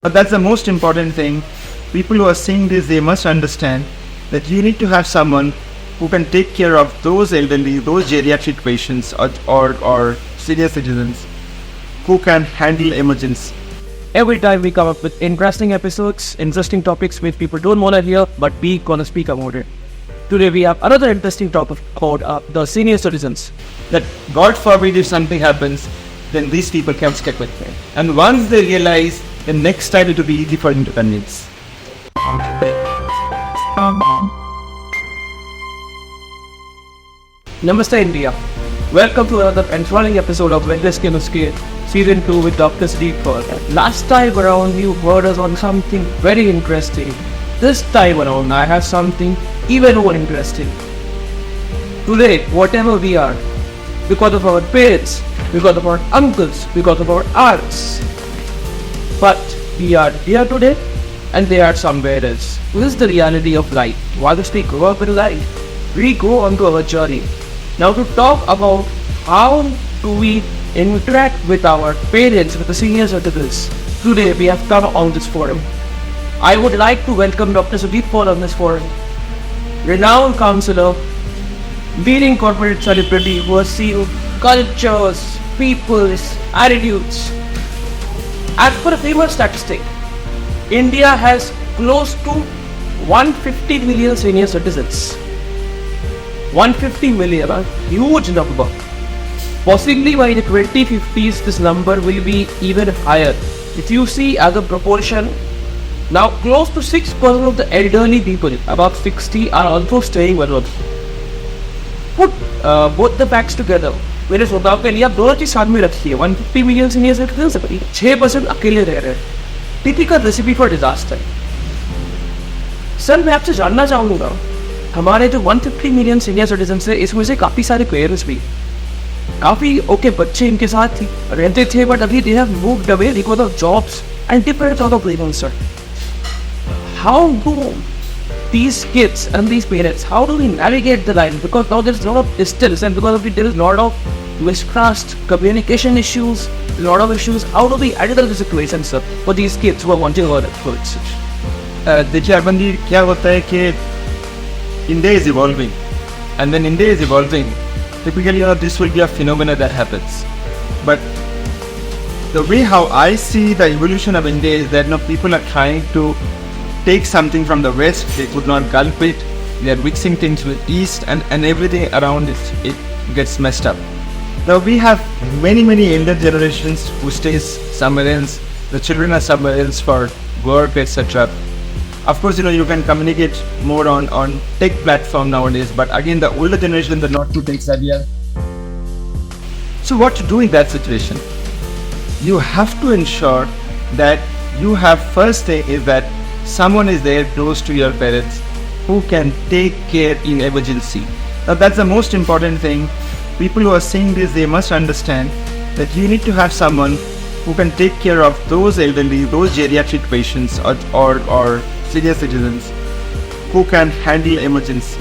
But that's the most important thing. People who are seeing this, they must understand that you need to have someone who can take care of those elderly, those geriatric patients or senior citizens who can handle emergency. Every time we come up with interesting episodes, interesting topics which people don't want to hear, but we gonna speak about it. Today we have another interesting topic called the senior citizens. That God forbid if something happens, then these people can stick with me. And once they realize, the next time it will be easy for them to convince. Namaste India. Welcome to another enthralling episode of Nuskhe, Season 2 with Dr. Sujit Paul. Last time around you heard us on something very interesting. This time around I have something even more interesting. Today, whatever we are, because of our parents, because of our uncles, because of our aunts, but we are here today and they are somewhere else. This is the reality of life. Whilst we grow up in life, we go on to our journey. Now to talk about how do we interact with our parents, with the senior citizens, today we have come on this forum. I would like to welcome Dr. Sujit Paul on this forum. Renowned counselor, leading corporate celebrity who has seen cultures, peoples, attitudes. As per a famous statistic, India has close to 150 million senior citizens. 150 million, a huge number. Possibly by the 2050s, this number will be even higher. If you see as a proportion, now close to 6% of the elderly people above 60 are also staying with us. Put both the facts together. मेरे श्रोताओं के लिए आप दोनों चीज साथ में रखिए. 150 मिलियन सीनियर सिटीजन से 6% अकेले रह रहे हैं. Typical recipe for disaster. Sir मैं आपसे जानना चाहूंगा, हमारे जो 150 मिलियन सीनियर सिटीजन है, इसमें से काफी सारे पेरेंट्स भी, काफी ओके बच्चे इनके साथ रहते थे, बट अभी they have moved away because of jobs and different sort of reasons. Sir, how do these kids and these parents, how do we navigate the line? Because now there's a lot of distance, and because of it there is a lot of mistrust, communication issues, a lot of issues. How do we handle the situation, sir, for these kids who are wanting our efforts? देखिए अरविंद, क्या होता है कि India is evolving, and when India is evolving, typically this will be a phenomenon that happens. But the way how I see the evolution of India is that now people are trying to take something from the West, they could not gulp it, they are mixing things with East, and everything around it gets messed up. Now we have many elder generations who stays somewhere else, the children are somewhere else for work, etc. Of course, you can communicate more on tech platform nowadays, but again the older generation, they're not too tech savvy. So what to do in that situation? You have to ensure that you have, first thing is that someone is there close to your parents who can take care in emergency. Now that's the most important thing. People who are seeing this, they must understand that you need to have someone who can take care of those elderly, those geriatric patients or senior citizens who can handle emergency.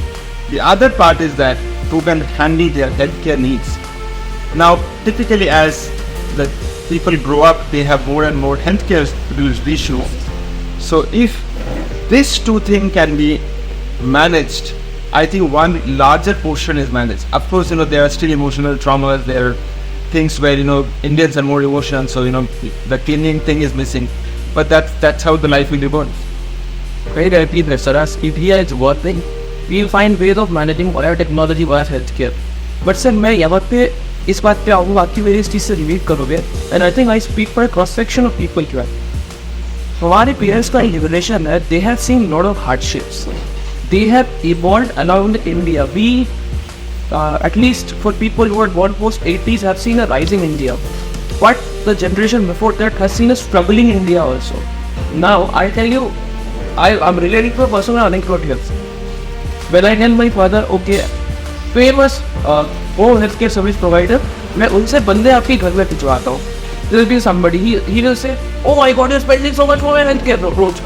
The other part is that who can handle their healthcare needs. Now typically as the people grow up, they have more and more healthcare issues. So if these two things can be managed, I think one larger portion is managed. Of course, there are still emotional traumas. There are things where Indians are more emotional, so the cleaning thing is missing. But that's how the life will evolve. Very rightly there, sir. As India is working, we'll find ways of managing whatever technology was healthcare. But sir, मैं यहाँ पे इस बात पे आऊँगा कि मेरी इस चीज़ से रिलेट करोगे. And I think I speak for a cross section of people here. हमारे पेरेंट्स का इवोल्यूशन है. They have seen lot of hardships. They have evolved around India. We at least for people who are born post 80s have seen a rising India, but the generation before that has seen a struggling India also. Now I tell you, I am relating to a person unemployed here. When I tell my father, okay famous home health care service provider, मैं उनसे बंदे आपके घर में भिजवाता हूँ. There will be somebody, he will say, oh my god, you're spending so much for my healthcare roads.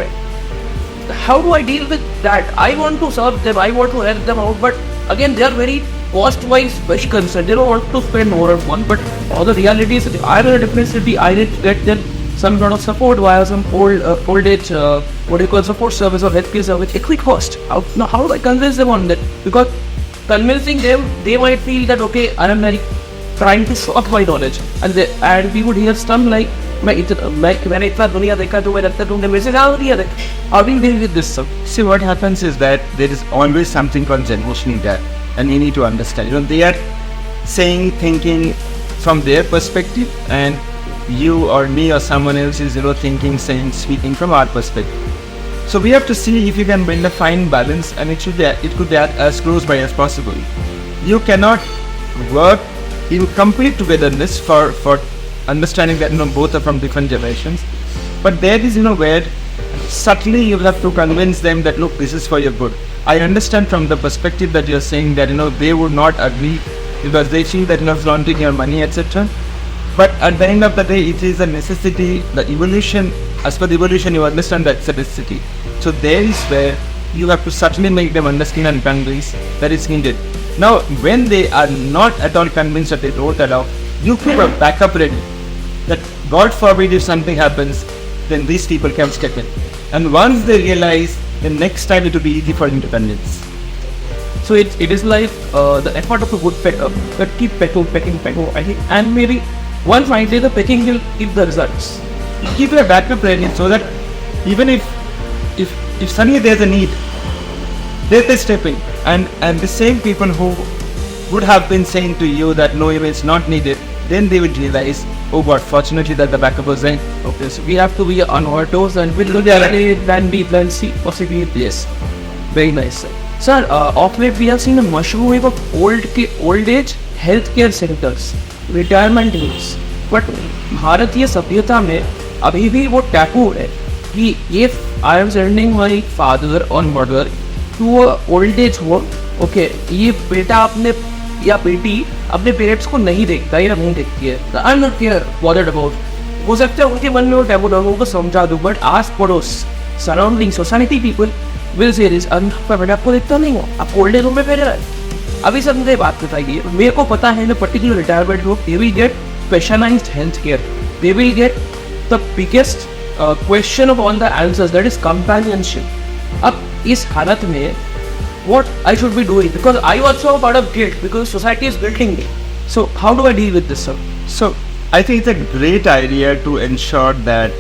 How do I deal with that? I want to serve them, I want to help them out, but again, they are very cost-wise very concerned. They don't want to spend more on one, but all the reality is, I'm in a different city, I need to get there some sort of support via some old age support service or healthcare service, it will cost. How do I convince them on that? Because convincing them, they might feel that okay, I am like trying to show up my knowledge, and we would hear stuff like मैंने इतना दुनिया देखा तो मैं लगता तुमने मेरे से ज़्यादा दुनिया देखा. How do you deal with this stuff? See, what happens is that there is always something called generation gap, and you need to understand. They are saying, thinking from their perspective, and you or me or someone else is thinking, saying, speaking from our perspective. So we have to see if you can bring a fine balance, and it could be as close by as possible. You cannot work in complete togetherness for understanding that both are from different generations, but there is where subtly you have to convince them that look, this is for your good. I understand from the perspective that you're saying that they would not agree because they feel that flaunting your money, etc. But at the end of the day, it is a necessity. The evolution, as per the evolution, you understand that it's a necessity. So there is where you have to subtly make them understand and convince that it's needed. Now, when they are not at all convinced that they don't allow, you keep a backup ready. That God forbid if something happens, then these people can step in. And once they realize, then next time it will be easy for them to convince. So it is like the effort of a good pecker that keep pecking, I think, and maybe one fine day the pecking will give the results. Keep a backup ready so that even if suddenly there's a need, they step in. And the same people who would have been saying to you that no, it's not needed, then they would realize, oh God, fortunately that the backup was there. Okay, so we have to be on our toes and we'll look at plan B, plan C, possibly. Yes. Very nice. Sir, of late we have seen a mushroom wave of old age healthcare centers, retirement homes. But भारतीय सभ्यता में अभी भी वो taboo है कि if I am sending my father or mother to a old age home, okay, ये बेटा अपने या बेटी अपने पेरेंट्स को नहीं देखता या नहीं देखती है, I am not care bothered about. हो सकता है उनके मन में वो टैबू ना हो, उनको समझा दूँ, बट आस पड़ोस surrounding society people will say this, आपका बेटा आपको देखता नहीं हो, आप ओल्ड एज होम में बैठे रहे. अभी सब मुझे बात बताइए, मेरे को पता है ना particular retirement home they will get specialised health care, they will get the biggest question of all the answers, that is companionship. अब इस हालत में what I should be doing, because I also have a part of guilt because society is guilting me. So how do I deal with this, sir? So I think it's a great idea to ensure that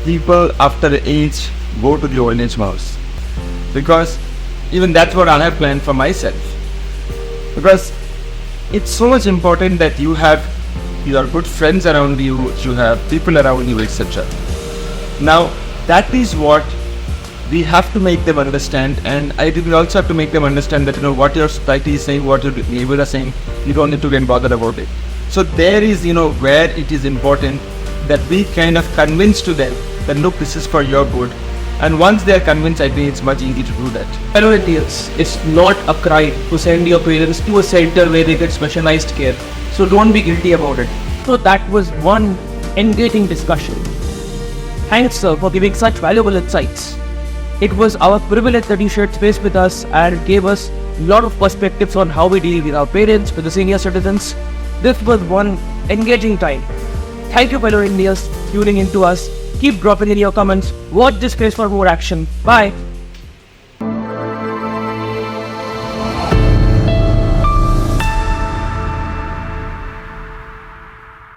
people after age go to the old age house, because even that's what I have planned for myself, because it's so much important that you have your good friends around you, you have people around you, etc. Now that is what we have to make them understand, and I will also have to make them understand that what your society is saying, what your neighbors are saying, you don't need to get bothered about it. So there is where it is important that we kind of convince to them that look, this is for your good, and once they are convinced, I think it's much easier to do that. Hello, Indians, it's not a crime to send your parents to a center where they get specialized care, so don't be guilty about it. So that was one engaging discussion. Thanks, sir, for giving such valuable insights. It was our privilege that you shared space with us and gave us a lot of perspectives on how we deal with our parents, with the senior citizens. This was one engaging time. Thank you, fellow Indians, tuning in to us. Keep dropping in your comments. Watch this space for more action. Bye.